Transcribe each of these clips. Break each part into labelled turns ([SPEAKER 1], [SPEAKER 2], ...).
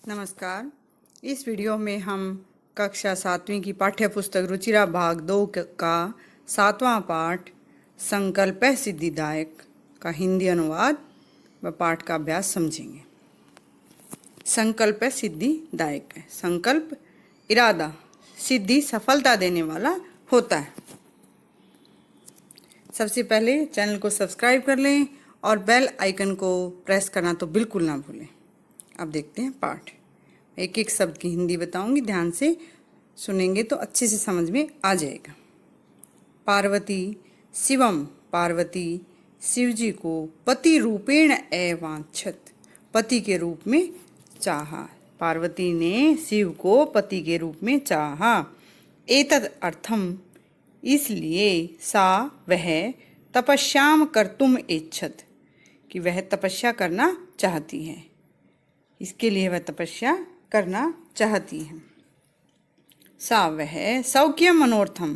[SPEAKER 1] नमस्कार। इस वीडियो में हम कक्षा 7वीं की पाठ्य पुस्तक रुचिरा भाग 2 का 7वां पाठ संकल्प सिद्धिदायक का हिंदी अनुवाद व पाठ का अभ्यास समझेंगे। संकल्प सिद्धिदायक है। संकल्प इरादा सिद्धि सफलता देने वाला होता है। सबसे पहले चैनल को सब्सक्राइब कर लें और बेल आइकन को प्रेस करना तो बिल्कुल ना भूलें। अब देखते हैं पाठ। एक एक शब्द की हिंदी बताऊंगी, ध्यान से सुनेंगे तो अच्छे से समझ में आ जाएगा। पार्वती शिवम, पार्वती शिवजी को पति रूपेण एवांछत, पति के रूप में चाहा। पार्वती ने शिव को पति के रूप में चाहा। एतद अर्थम, इसलिए सा वह तपस्याम कर्तुम इच्छत, कि वह तपस्या करना चाहती है। इसके लिए वह तपस्या करना चाहती है। सा वह सौख्यम मनोर्थम,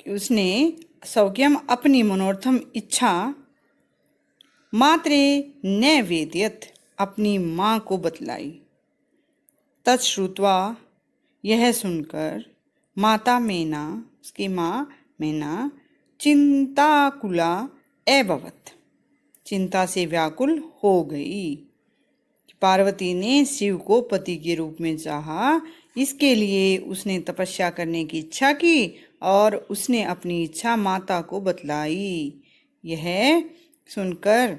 [SPEAKER 1] कि उसने सौख्यम अपनी मनोर्थम इच्छा मात्रे न वेद्यत, अपनी माँ को बतलाई। तत्श्रुत्वा, यह सुनकर माता मेना, उसकी माँ मेना चिंताकुला एभवत, चिंता से व्याकुल हो गई। पार्वती ने शिव को पति के रूप में चाहा, इसके लिए उसने तपस्या करने की इच्छा की और उसने अपनी इच्छा माता को बतलाई। यह सुनकर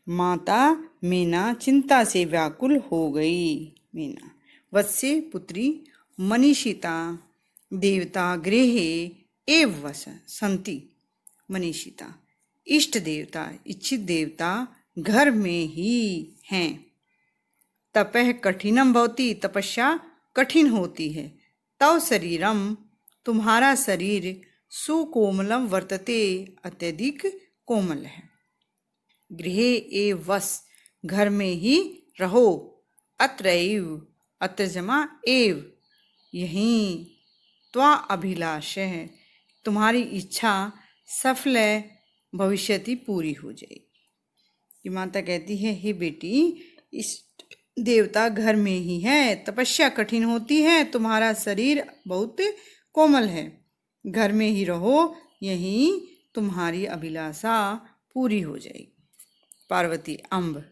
[SPEAKER 1] माता मीना चिंता से व्याकुल हो गई। मीना वत्स्य पुत्री मनीषिता देवता गृहे एव वस संति, मनीषिता इष्ट देवता, इच्छित देवता घर में ही हैं। तपः कठिनम भवति, तपस्या कठिन होती है। तव शरीरम, तुम्हारा शरीर सुकोमलम वर्तते, अत्यधिक कोमल है। गृहे एव वस, घर में ही रहो। अत्रैव, अत्र जमा एव, यहीं। त्वा अभिलाष है, तुम्हारी इच्छा सफल भविष्यति, पूरी हो जाएगी। कि माता कहती है, हे बेटी, इस देवता घर में ही है, तपस्या कठिन होती है, तुम्हारा शरीर बहुत कोमल है, घर में ही रहो, यहीं तुम्हारी अभिलाषा पूरी हो जाएगी। पार्वती अम्ब,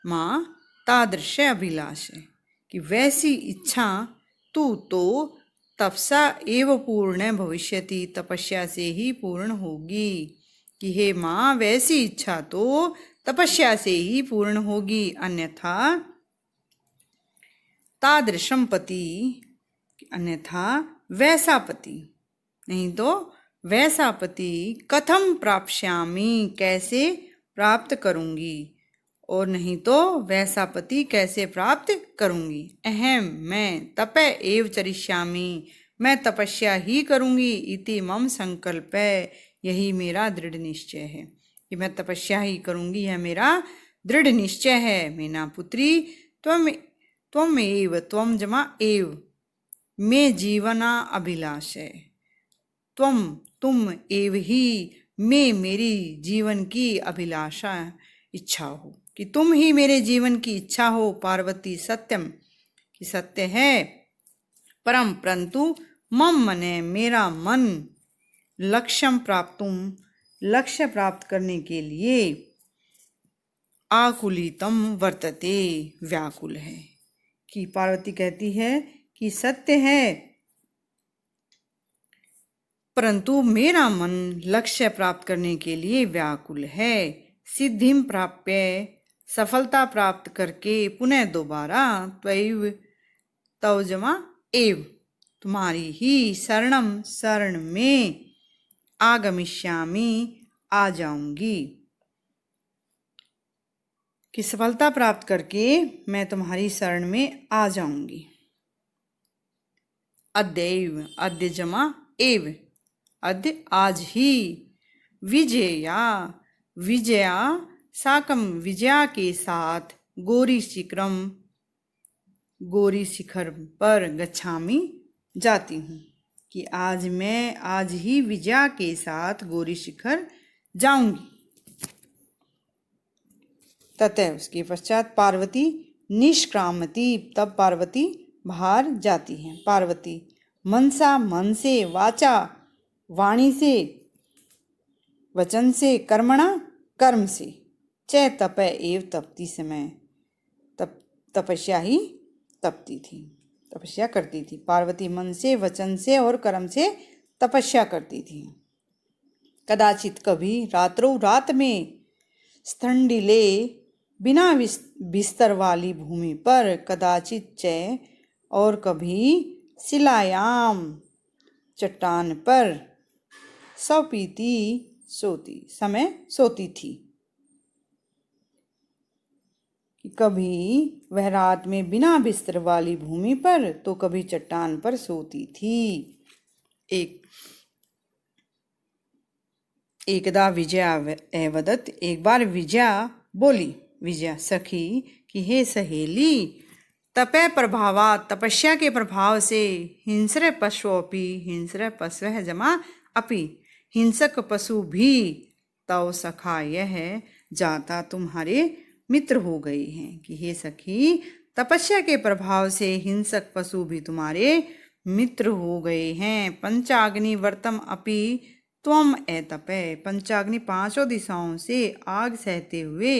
[SPEAKER 1] माँ तादृश अभिलाष है, कि वैसी इच्छा तू तो तपसा एव पूर्ण भविष्यति, तपस्या से ही पूर्ण होगी। कि हे माँ, वैसी इच्छा तो तपस्या से ही पूर्ण होगी, अन्यथा तादृशम पति, अन्यथा वैसा पति, नहीं तो वैसा पति कथम प्राप्स्यामि, कैसे प्राप्त करूंगी, और नहीं तो वैसा पति कैसे प्राप्त करूंगी। अहम, मैं तप एव चरिष्यामि, मैं तपस्या ही करूंगी। इति मम संकल्प है, यही मेरा दृढ़ निश्चय है, कि मैं तपस्या ही करूंगी, यह मेरा दृढ़ निश्चय है। मीना पुत्री त्वम एव, त्वम जमा एव, मे जीवना अभिलाष है। तुम एव ही, मैं मेरी जीवन की अभिलाषा इच्छा हो, कि तुम ही मेरे जीवन की इच्छा हो। पार्वती सत्यम, कि सत्य है। परम, परंतु मम मने, मेरा मन लक्ष्यम प्राप्तुम, लक्ष्य प्राप्त करने के लिए आकुलितम वर्तते, व्याकुल है। कि पार्वती कहती है कि सत्य है, परंतु मेरा मन लक्ष्य प्राप्त करने के लिए व्याकुल है। सिद्धिम प्राप्य, सफलता प्राप्त करके, पुनः दोबारा त्वैव, तव जमा एव, तुम्हारी ही शरणम, शरण में आगमिष्यामि, आ जाऊंगी। कि सफलता प्राप्त करके मैं तुम्हारी शरण में आ जाऊंगी। अद्यैव, अद्य जमा एव, अद्य आज ही। विजया, विजया साकम, विजया के साथ। गौरी शिखरम, गौरी शिखर पर। गच्छामि, जाती हूँ। कि आज मैं, आज ही विजया के साथ गौरी शिखर जाऊंगी। ततः उसके पश्चात पार्वती निष्क्रामती, तब पार्वती बाहर जाती है। पार्वती मनसा, मन से, वाचा वाणी से, वचन से, कर्मणा कर्म से, च तप एव तपती समय, तपस्या ही तपती थी, तपस्या करती थी। पार्वती मन से, वचन से और कर्म से तपस्या करती थी। कदाचित कभी रात्रों रात में स्थंडिले बिना बिस्तर वाली भूमि पर, कदाचित च और कभी शिलायाम चट्टान पर, सौपीती सोती समय सोती थी। कभी वह रात में बिना बिस्तर वाली भूमि पर तो कभी चट्टान पर सोती थी। एकदा विजया एवदत, एक बार विजया बोली, विजया सखी कि हे सहेली, तपे प्रभावा, तपस्या के प्रभाव से, हिंस्र पशुओपि, हिंस्र पशु जमा अपि, हिंसक पशु भी, तव सखा यह जाता तुम्हारे मित्र हो गए हैं। कि हे सखी, तपस्या के प्रभाव से हिंसक पशु भी तुम्हारे मित्र हो गए हैं। पंचाग्नि वर्तम अपि त्वम एतपे, पंचाग्नि पांचों दिशाओं से आग सहते हुए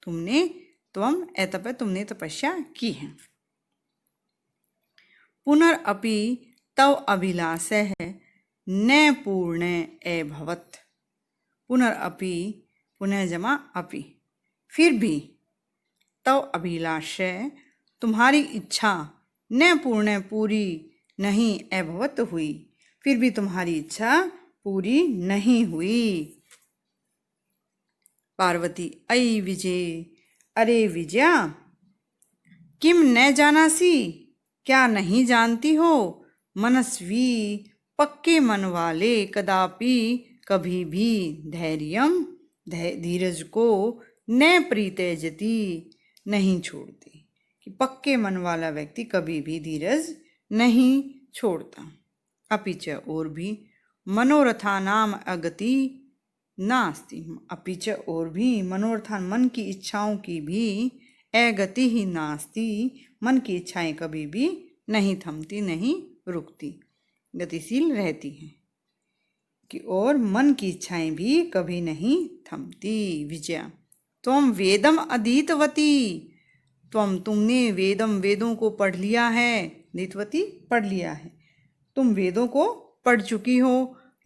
[SPEAKER 1] त्वम एतपे, तुमने तपस्या की है। पुनरअपि तव अभिलाषः न पूर्ण एभवत, पुनरअपि पुनः जमा अपि, फिर भी, तव अभिलाषः तुम्हारी इच्छा, न पूर्ण पूरी नहीं, एभवत हुई, फिर भी तुम्हारी इच्छा पूरी नहीं हुई। पार्वती अयि विजय, अरे विजया, किम न जानासी, क्या नहीं जानती हो, मनस्वी पक्के मन वाले, कदापि कभी भी, धैर्यम धीरज को, न प्रीत्यजति नहीं छोड़ते। कि पक्के मन वाला व्यक्ति कभी भी धीरज नहीं छोड़ता। अपिच और भी, मनोरथानाम अगति नास्ति, अपिच और भी, मनोरथान मन की इच्छाओं की भी, अगति ही नास्ति, मन की इच्छाएं कभी भी नहीं थमती, नहीं रुकती, गतिशील रहती हैं। कि और मन की इच्छाएं भी कभी नहीं थमती। विजया त्वम वेदम अधीतवती, तुमने वेदों को पढ़ लिया है, अधीतवती पढ़ लिया है, तुम वेदों को पढ़ चुकी हो।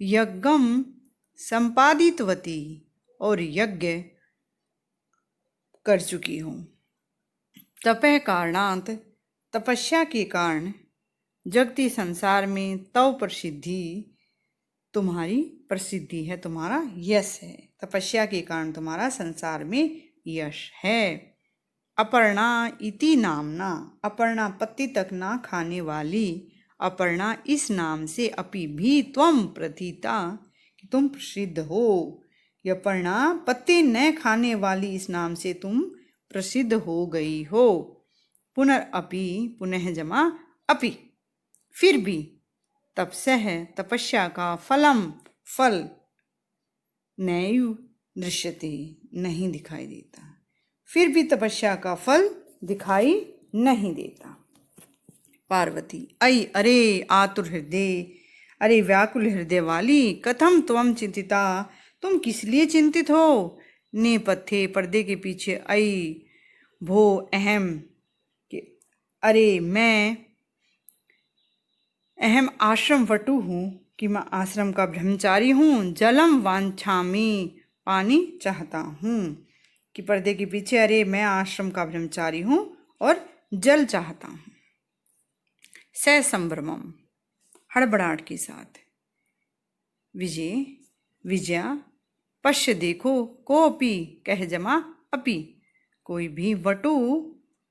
[SPEAKER 1] यज्ञम संपादितवती, और यज्ञ कर चुकी हो। तपः कारणांत, तपस्या के कारण, जगती संसार में, तव प्रसिद्धि तुम्हारी प्रसिद्धि है, तुम्हारा यश है। तपस्या के कारण तुम्हारा संसार में यश है। अपर्णा इति नामना, अपर्णा पत्ती तक ना खाने वाली, अपर्णा इस नाम से, अपि भी त्वम प्रथिता, कि तुम प्रसिद्ध हो। अपर्णा पत्ते न खाने वाली इस नाम से तुम प्रसिद्ध हो गई हो। पुनरअपि पुनः जमा अपि, फिर भी, तपस्या तपस्या का फल नैव दृश्यते नहीं दिखाई देता, फिर भी तपस्या का फल दिखाई नहीं देता। पार्वती अयि अरे आतुर हृदय, अरे व्याकुल हृदय वाली, कथम त्वम चिंतिता, तुम किस लिए चिंतित हो। नेपथ्ये पर्दे के पीछे, अयि भो अहम, कि अरे मैं अहम आश्रम वटु हूँ, कि मैं आश्रम का ब्रह्मचारी हूँ। जलम वांछामि, पानी चाहता हूँ। कि पर्दे के पीछे, अरे मैं आश्रम का ब्रह्मचारी हूँ और जल चाहता हूँ। स संभ्रमम, हड़बड़ाहट के साथ। विजया पश्य देखो, कोपि कह जमा अपि, कोई भी, वटु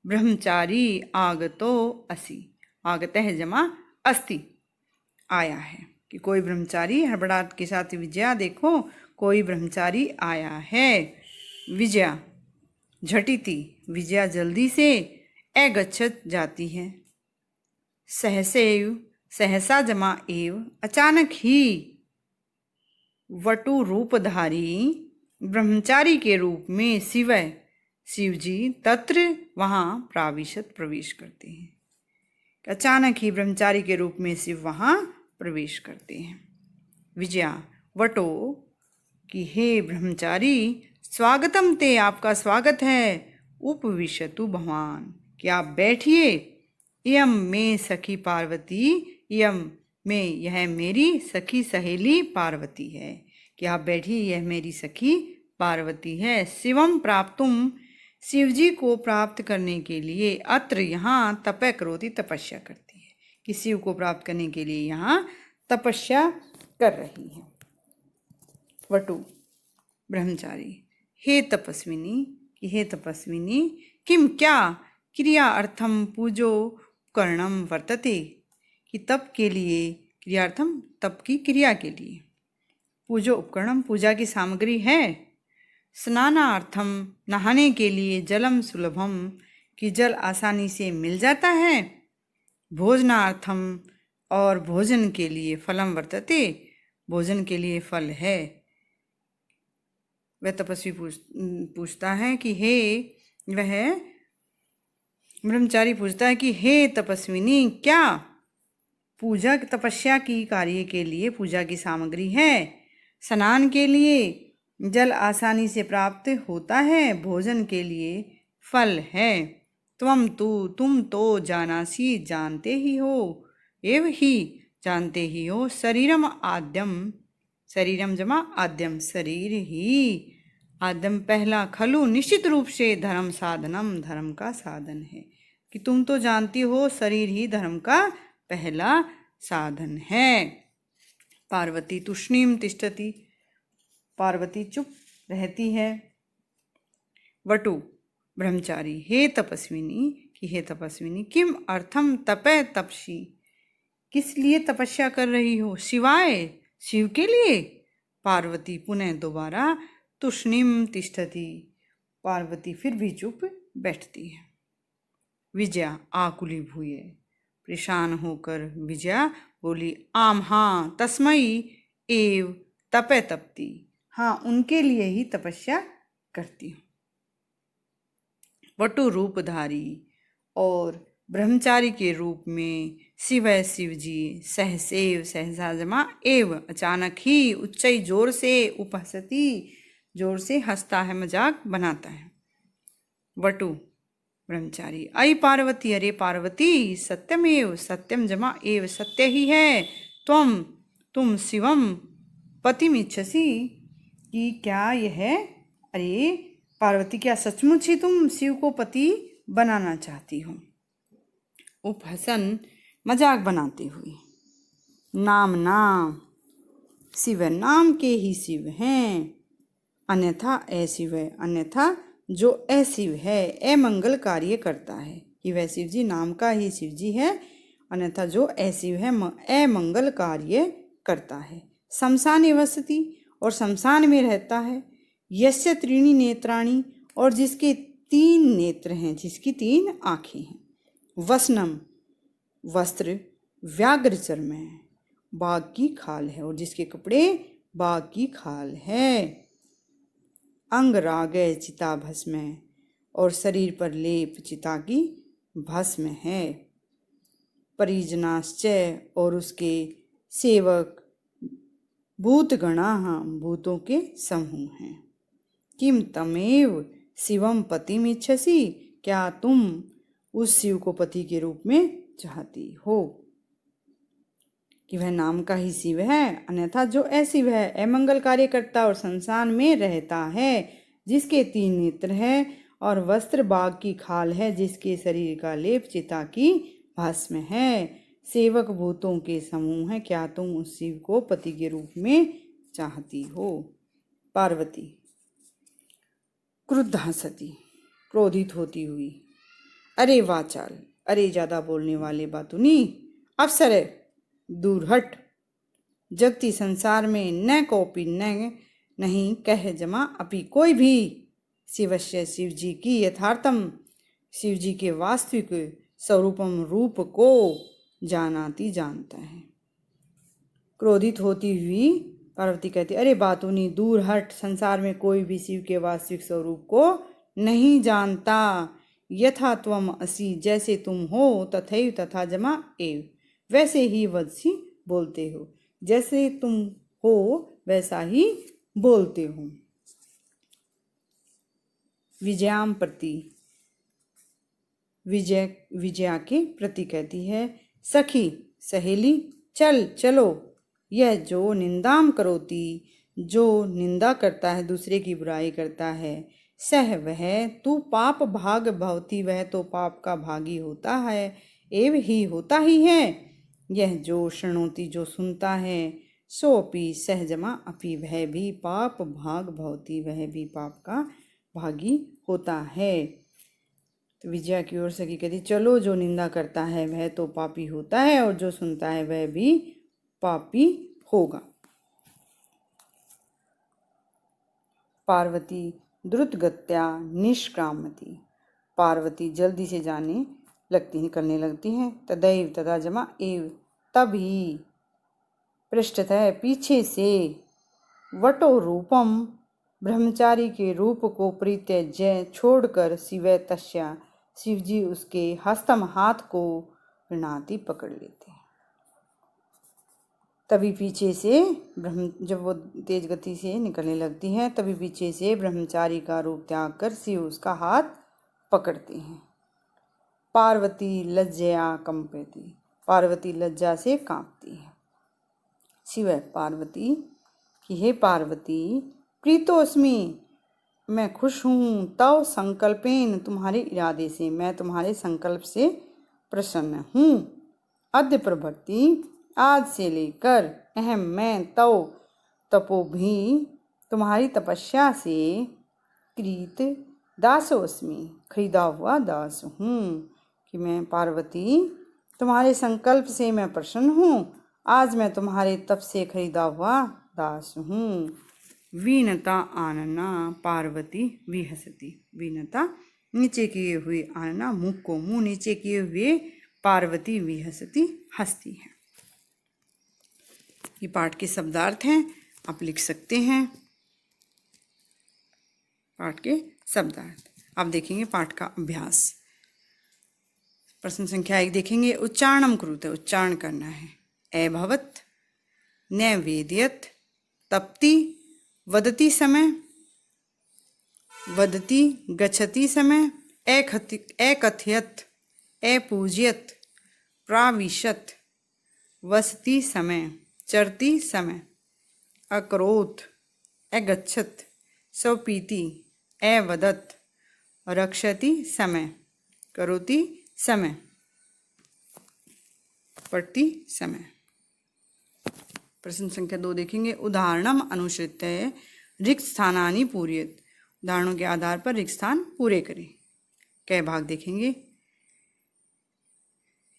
[SPEAKER 1] ब्रह्मचारी आगतो असि, आगतः जमा अस्ति, आया है। कि कोई ब्रह्मचारी, हड़बड़ाहट के साथ विजया देखो, कोई ब्रह्मचारी आया है। विजया झटिति, विजया जल्दी से, अगच्छत जाती है। सहसैव, सहसा जमा एव, अचानक ही, वटु रूपधारी ब्रह्मचारी के रूप में, शिवय शिव जी तत्र वहाँ प्राविशत प्रवेश करते हैं। अचानक ही ब्रह्मचारी के रूप में शिव वहाँ प्रवेश करते हैं। विजया वटो कि हे ब्रह्मचारी स्वागतम ते, आपका स्वागत है। उपविशतु भवान, कि आप बैठिए। इयम में सखी पार्वती, इयम में यह मेरी सखी सहेली पार्वती है, कि आप बैठिए, यह मेरी सखी पार्वती है। शिवम प्राप्तुम, शिव जी को प्राप्त करने के लिए, अत्र यहाँ तपय करोति, तपस्या करती है, कि शिव को प्राप्त करने के लिए यहाँ तपस्या कर रही है। वटु ब्रह्मचारी हे तपस्विनी, कि हे तपस्विनी, किम क्या क्रिया अर्थम पूजो कर्णम वर्तते, कि तप के लिए, क्रियार्थम तप की क्रिया के लिए, पूजो उपकरणम पूजा की सामग्री है। स्नानार्थम नहाने के लिए, जलम सुलभम, कि जल आसानी से मिल जाता है। भोजनार्थम और भोजन के लिए, फलम वर्तते, भोजन के लिए फल है। वह तपस्वी पूछता है कि हे, वह ब्रह्मचारी पूछता है कि हे तपस्विनी, क्या पूजा तपस्या की कार्य के लिए पूजा की सामग्री है। स्नान के लिए जल आसानी से प्राप्त होता है, भोजन के लिए फल है। तुम तो जानासी, जानते ही हो, एव ही जानते ही हो। शरीरम आद्यम, शरीरम जमा आद्यम, शरीर ही, आद्यम पहला, खलु निश्चित रूप से, धर्म साधनम, धर्म का साधन है, कि तुम तो जानती हो शरीर ही धर्म का पहला साधन है। पार्वती तूष्णीम तिष्ठति, पार्वती चुप रहती है। वटु ब्रह्मचारी हे तपस्विनी, कि हे तपस्विनी, किम अर्थम तपय तपसी, किस लिए तपस्या कर रही हो। शिवाय, शिव के लिए। पार्वती पुनः दोबारा तूष्णीम तिष्ठति, पार्वती फिर भी चुप बैठती है। विजया आकुली भूये, परेशान होकर विजया बोली, आम हाँ तस्मयी एव तपे तपती, हाँ उनके लिए ही तपस्या करती हूँ। वटु रूपधारी और ब्रह्मचारी के रूप में शिव जी सहसेव, सहसा जमा एव, अचानक ही, उच्चई जोर से, उपहसती जोर से हंसता है, मजाक बनाता है। वटु ब्रह्मचारी अय पार्वती, अरे पार्वती, सत्यमेव, सत्यम जमा एव, सत्य ही है। तुम शिवम पतिमिच्छसी, कि क्या यह, अरे पार्वती क्या सचमुच ही तुम शिव को पति बनाना चाहती हो। उपहसन मजाक बनाते हुए। नाम नाम शिव, नाम के ही शिव हैं, अन्यथा अशिव है, अन्यथा जो अशिव है, अमंगल कार्य करता है, कि वह शिव जी नाम का ही शिव जी है, अन्यथा जो अशिव है अमंगल कार्य करता है। शमशान वसति, और शमशान में रहता है। यस्य त्रीणि नेत्राणि, और जिसके 3 नेत्र हैं, जिसकी 3 आँखें हैं। वसनम वस्त्र, व्याघ्र चर्म है, बाघ की खाल है, और जिसके कपड़े बाघ की खाल है। अंग रागय चिता भस्म है, और शरीर पर लेप चिता की भस्म है। परिजनाश्चय, और उसके सेवक भूतगणा, भूतों के समूह हैं। किम तमेव शिवम पतिमिच्छसि, क्या तुम उस शिव को पति के रूप में चाहती हो, कि वह नाम का ही शिव है, अन्यथा जो अशिव है, अमंगल कार्य करता और संसार में रहता है, जिसके 3 नेत्र है, और वस्त्र बाघ की खाल है, जिसके शरीर का लेप चिता की भस्म है। सेवक भूतों के समूह है, क्या तुम उस शिव को पति के रूप में चाहती हो। पार्वती क्रुद्धा सती, क्रोधित होती हुई, अरे वाचाल, अरे ज्यादा बोलने वाले बातुनी, अप्सरे दूर हट। जगती संसार में न कोपी न नहीं कह जमा अपि, कोई भी शिवस्य, शिव जी की यथार्थम, शिव जी के वास्तविक स्वरूपम, रूप को जानाती, जानता है। क्रोधित होती हुई पार्वती कहती, अरे बातुनी दूर हट, संसार में कोई भी शिव के वास्तविक स्वरूप को नहीं जानता। यथा त्वम असि, जैसे तुम हो, तथैव तथा जमा एव, वैसे ही वदसी, बोलते हो। जैसे तुम हो वैसा ही बोलते हो। विजयाम प्रति, विजया के प्रति कहती है। सखी सहेली, चल चलो। यह जो निंदाम करोती, जो निंदा करता है, दूसरे की बुराई करता है। सह वह, तू पाप भाग भवती, वह तो पाप का भागी होता है। एव ही, होता ही है। यह जो शृणोती, जो सुनता है। सोपी सहजमा अपि, वह भी पाप भाग भवती, वह भी पाप का भागी होता है। तो विजया की ओर सखी कहती, चलो, जो निंदा करता है वह तो पापी होता है, और जो सुनता है वह भी पापी होगा। पार्वती द्रुतगत्या निष्क्रामती, पार्वती जल्दी से जाने लगती है, करने लगती हैं। तदैव, तदा जमा एव, तभी। पृष्ठतः, पीछे से। वटो रूपम, ब्रह्मचारी के रूप को परित्यज्य, छोड़कर। शिव तस्या, शिवजी उसके हस्तम, हाथ को। गृणाति, पकड़ लेते हैं। तभी पीछे से जब वो तेज गति से निकलने लगती है, तभी पीछे से ब्रह्मचारी का रूप त्याग कर शिव उसका हाथ पकड़ते हैं। पार्वती लज्जया कंपती, पार्वती लज्जा से कांपती है। शिव पार्वती कि हे पार्वती, प्रीतोस्मि, मैं खुश हूँ। तव संकल्पेन, तुम्हारे इरादे से, मैं तुम्हारे संकल्प से प्रसन्न हूँ। अद्य प्रभृति, आज से लेकर। अहम, मैं। तव तपो भी, तुम्हारी तपस्या से। कृत दासोस्मि, खरीदा हुआ दास हूँ। कि मैं पार्वती तुम्हारे संकल्प से मैं प्रसन्न हूँ। आज मैं तुम्हारे तप से खरीदा हुआ दास हूँ। वीनता आनना, पार्वती विहसती, वीनता नीचे किए हुए, आनना मुख को, मुंह नीचे किए हुए। पार्वती विहसती, हंसती है। ये पाठ के शब्दार्थ हैं, आप लिख सकते हैं। पाठ के शब्दार्थ आप देखेंगे। पाठ का अभ्यास, प्रश्न संख्या 1 देखेंगे। उच्चारणम कुरुते, उच्चारण करना है। एभवत, नैवेद्यत, तप्ति, वदति समय, वदति गच्छति समय, एकथयत, अपूज्यत, प्राविशत, वसति समय, चरति समय, अकरोत्, अगच्छत, स्वपीति, अवदत्, रक्षति समय, करोति समय, पढ़ति समय। प्रश्न संख्या 2 देखेंगे। उदाहरणम अनुसृत्य रिक्त स्थानानि पूरयेत्, उदाहरणों के आधार पर रिक्त स्थान पूरे करें। कै भाग देखेंगे।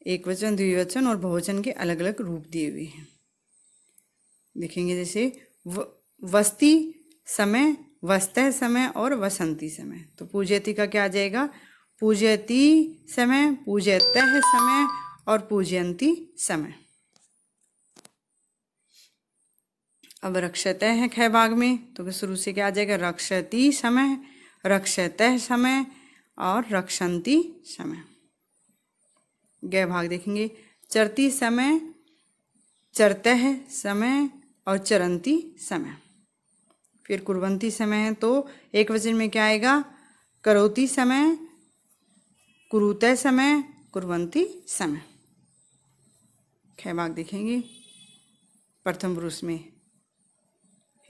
[SPEAKER 1] एक वचन, द्विवचन और बहुवचन के अलग अलग रूप दिए हुए हैं, देखेंगे। जैसे वस्ती समय, वस्तः समय और वसंती समय। तो पूजयति का क्या आ जाएगा? पूजयति समय, पूजयतः समय और पूजयंती समय। अब रक्षतः है ख भाग में, तो शुरू से क्या आ जाएगा? रक्षति समय, रक्षतः समय और रक्षंती समय। गै भाग देखेंगे। चरती समय, चरतः समय और चरंती समय। फिर कुर्वंती समय है तो एक वचन में क्या आएगा? करोति समय, कुरुतः समय, कुर्वंती समय। ख भाग देखेंगे। प्रथम पुरुष में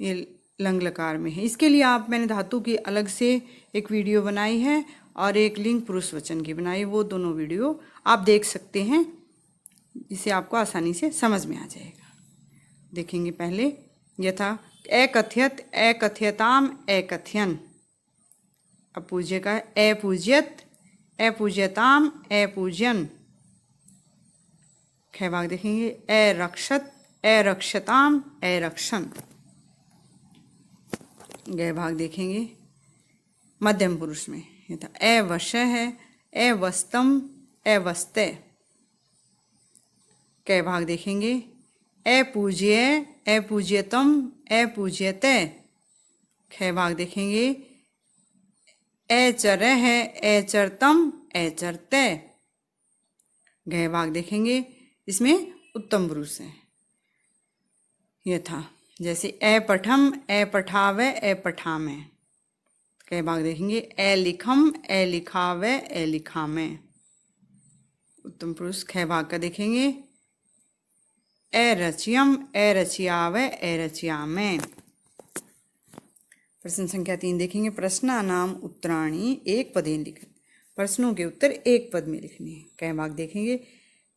[SPEAKER 1] ये लंग लकार में है। इसके लिए मैंने धातु की अलग से एक वीडियो बनाई है और एक लिंग पुरुष वचन की बनाई, वो दोनों वीडियो आप देख सकते हैं, जिससे आपको आसानी से समझ में आ जाएगा। देखेंगे पहले। यथा एकथयत, एकथयताम, एकथयन। अपूज्य का अपूज्यत, अपूज्यताम, अपूज्यन। ख भाग देखेंगे। अरक्षत, अरक्षताम, अरक्षन। गै भाग देखेंगे। मध्यम पुरुष में यथा अवश है, अवस्तम, अवस्ते। कै भाग देखेंगे। अपूज्य, अपूज्यतम, अपूज्यते। ख भाग देखेंगे। ऐचरः ऐचरतम ऐचरते। गह भाग देखेंगे, इसमें उत्तम पुरुष है। यथा जैसे ए पठम ए पठावे ए पठामे। कई भाग देखेंगे, ए लिखम ए लिखावे ए लिखामे। उत्तम पुरुष ख भाग का देखेंगे, ए रचियम ए रचियावे ए रचियामे। प्रश्न संख्या 3 देखेंगे, प्रश्नानाम उत्तराणि एक पदेन लिखित। प्रश्नों के उत्तर एक पद में लिखने हैं। कई भाग देखेंगे,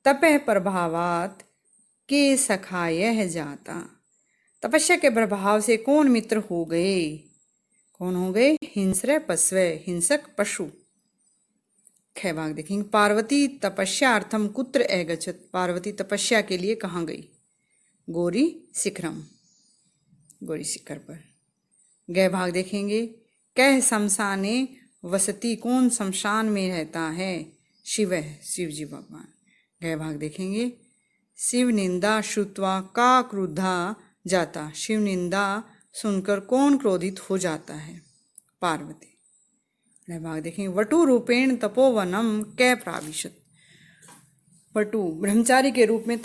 [SPEAKER 1] तपः प्रभावात के सखायः जाता। तपस्या के प्रभाव से कौन मित्र हो गए? कौन हो गए? हिंस्र पशवे, हिंसक पशु। ख भाग देखेंगे, पार्वती तपस्यार्थम कुत्र अगच्छत। पार्वती तपस्या के लिए कहाँ गई? गौरी शिखरम, गौरी शिखर पर। ग भाग देखेंगे, कह शमशाने वसती। कौन शमशान में रहता है? शिव, शिव जी भगवान। ग भाग देखेंगे, शिव निंदा श्रुत्वा का क्रुद्धा जाता। शिव निंदा सुनकर कौन क्रोधित हो जाता है? पार्वती। भाग देखेंगे, वटु रूपेण तपोवनम कै प्राविशत। वटु ब्रह्मचारी के रूप में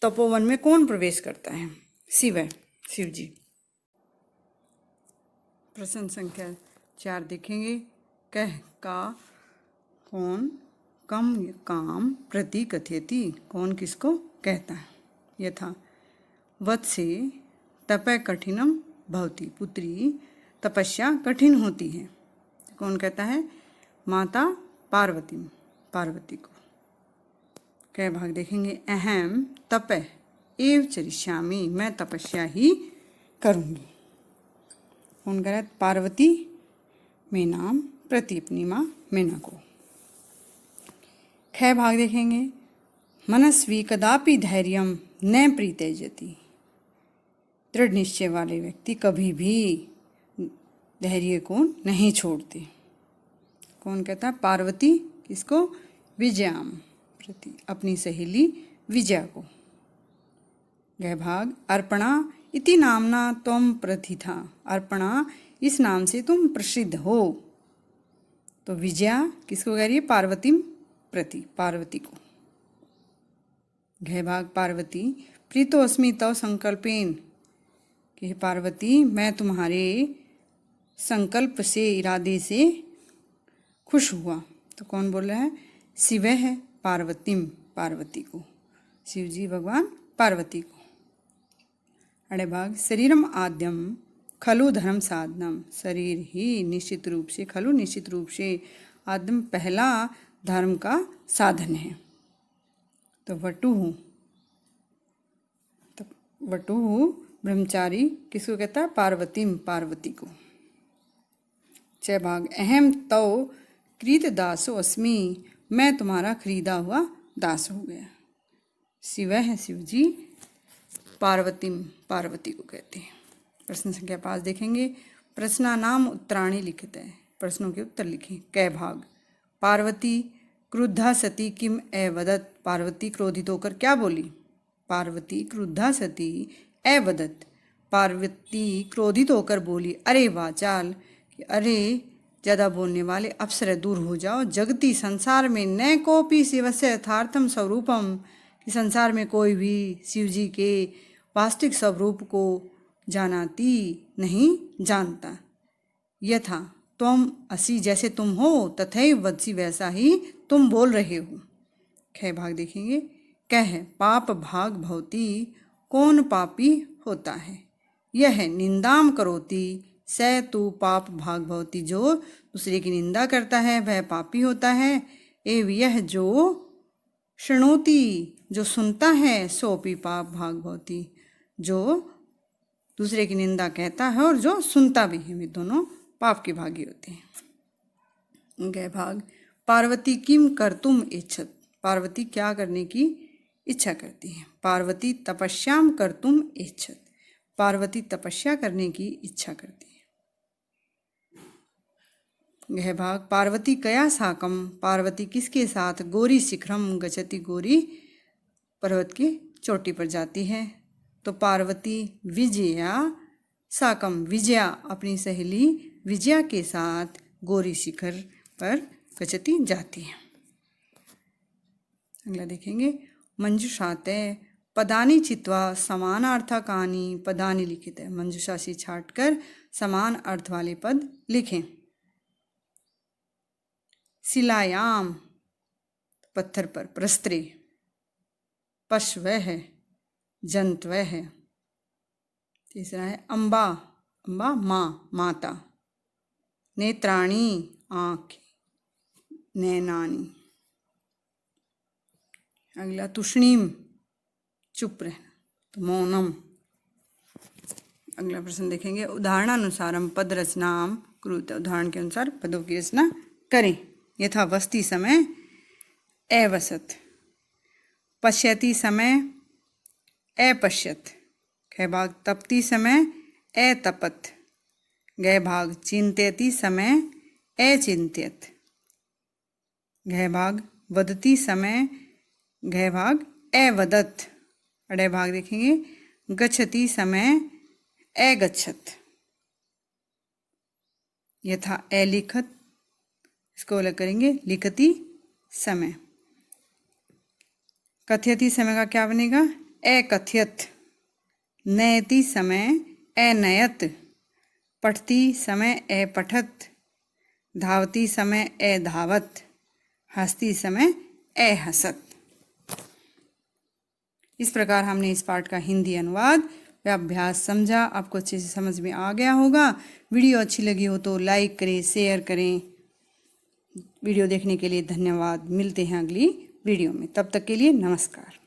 [SPEAKER 1] तपोवन में कौन प्रवेश करता है? शिव है, शिव जी। प्रश्न संख्या 4 देखेंगे, कह का कौन कम काम प्रति कथयति। कौन किसको कहता है? यथा वत्से तपः कठिनम भवति। पुत्री तपस्या कठिन होती है। कौन कहता है? माता पार्वती, पार्वती को। कई भाग देखेंगे, अहम तपः एव चरिष्यामि। मैं तपस्या ही करूँगी। कौन कह रहा है? पार्वती मेनाम प्रति, अपनी माँ मेना को। ख भाग देखेंगे, मनस्वी कदापि धैर्यम न प्रीत्यजति। दृढ़ निश्चय वाले व्यक्ति कभी भी धैर्य को नहीं छोड़ते। कौन कहता है? पार्वती किसको? विजयाम प्रति, अपनी सहेली विजया को। गह भाग, अर्पणा इति नामना त्वम प्रथिता। अर्पणा इस नाम से तुम प्रसिद्ध हो। तो विजया किसको कह रही है? पार्वती प्रति, पार्वती को। गह भाग, पार्वती प्रीतो अस्मि तव संकल्पेन। कि पार्वती मैं तुम्हारे संकल्प से, इरादे से खुश हुआ। तो कौन बोल रहा है? शिव है, पार्वतीम, पार्वती को। शिव जी भगवान पार्वती को। अड़े भाग, शरीरम आद्यम खलु धर्म साधनम। शरीर ही निश्चित रूप से, खलु निश्चित रूप से, आद्यम पहला धर्म का साधन है। तो वटु, तो वटु ब्रह्मचारी किसको कहता है? पार्वतीम, पार्वती को। 6 भाग, अहम तव कृत दासो अस्मि। मैं तुम्हारा खरीदा हुआ दास हो गया। शिव है, शिव जी पार्वतीम, पार्वती को कहते हैं। प्रश्न संख्या 5 देखेंगे, प्रश्नानाम उत्तराणि लिखित है। प्रश्नों के उत्तर लिखें। कै भाग, पार्वती क्रुद्धा सती किम अवदत्। पार्वती क्रोधित होकर क्या बोली? पार्वती क्रुद्धा सती अवदत्। पार्वती क्रोधित होकर बोली, अरे वाचाल, कि अरे ज़्यादा बोलने वाले, अप्सरा दूर हो जाओ। जगती संसार में न कोपी शिवस्य यथार्थम स्वरूपम। कि संसार में कोई भी शिव जी के वास्तविक स्वरूप को जानाती नहीं जानता। यथा तुम असी, जैसे तुम हो, तथैव वदसि, वैसा ही तुम बोल रहे हो। ख भाग देखेंगे, कह पाप भाग भवती। कौन पापी होता है? यह निंदाम करोति स तु पाप भाग भवती। जो दूसरे की निंदा करता है वह पापी होता है। एव यह जो शृणोति, जो सुनता है, सोपि पाप भाग भवती। जो दूसरे की निंदा कहता है और जो सुनता भी है, वे दोनों पाप के भागी होते हैं। गह भाग, पार्वती किम कर्तुम इच्छत। पार्वती क्या करने की इच्छा करती है? पार्वती तपस्याम कर्तुम इच्छत। पार्वती तपस्या करने की इच्छा करती है। गह भाग, पार्वती कया साकम। पार्वती किसके साथ? गौरी शिखरम गच्छति। गौरी पर्वत की चोटी पर जाती है। तो पार्वती विजया साकम, विजया अपनी सहेली विजया के साथ गोरी शिखर पर गच्छति जाती है। अगला देखेंगे, मंजूषाते पदानि चित्वा समानार्थकानि पदानि लिखित है। मंजूषा से छाट कर समान अर्थ वाले पद लिखें। शिलायाम पत्थर पर, प्रस्त्रे, पशवः जंतवः। तीसरा है अम्बा, अम्बा माँ, माता। नेत्राणि आँख, नैनानी। अगला तुष्णीम चुप रहना, तो मौनम। अगला प्रश्न देखेंगे, उदाहरणानुसारम पद रचनाम कुरुत। उदाहरण के अनुसार पदों की रचना करें। यथा वसति समय अवसत, पश्यति समय अपश्यत, ख भाग तपति समय अतपत, ग भाग चिंत्यति समय अचिंत्यत, घ भाग वदति समय घ भाग अवदत, अड़ भाग देखेंगे गच्छति समय अगच्छत। यथा अलिखत, इसको अलग करेंगे लिखति समय। कथयति समय का क्या बनेगा, अकथयत। नयति समय अनयत, पठति समय अपठत, धावति समय अधावत, हंसती समय अहसत। इस प्रकार हमने इस पाठ का हिंदी अनुवाद व अभ्यास समझा। आपको अच्छे से समझ में आ गया होगा। वीडियो अच्छी लगी हो तो लाइक करें, शेयर करें। वीडियो देखने के लिए धन्यवाद। मिलते हैं अगली वीडियो में, तब तक के लिए नमस्कार।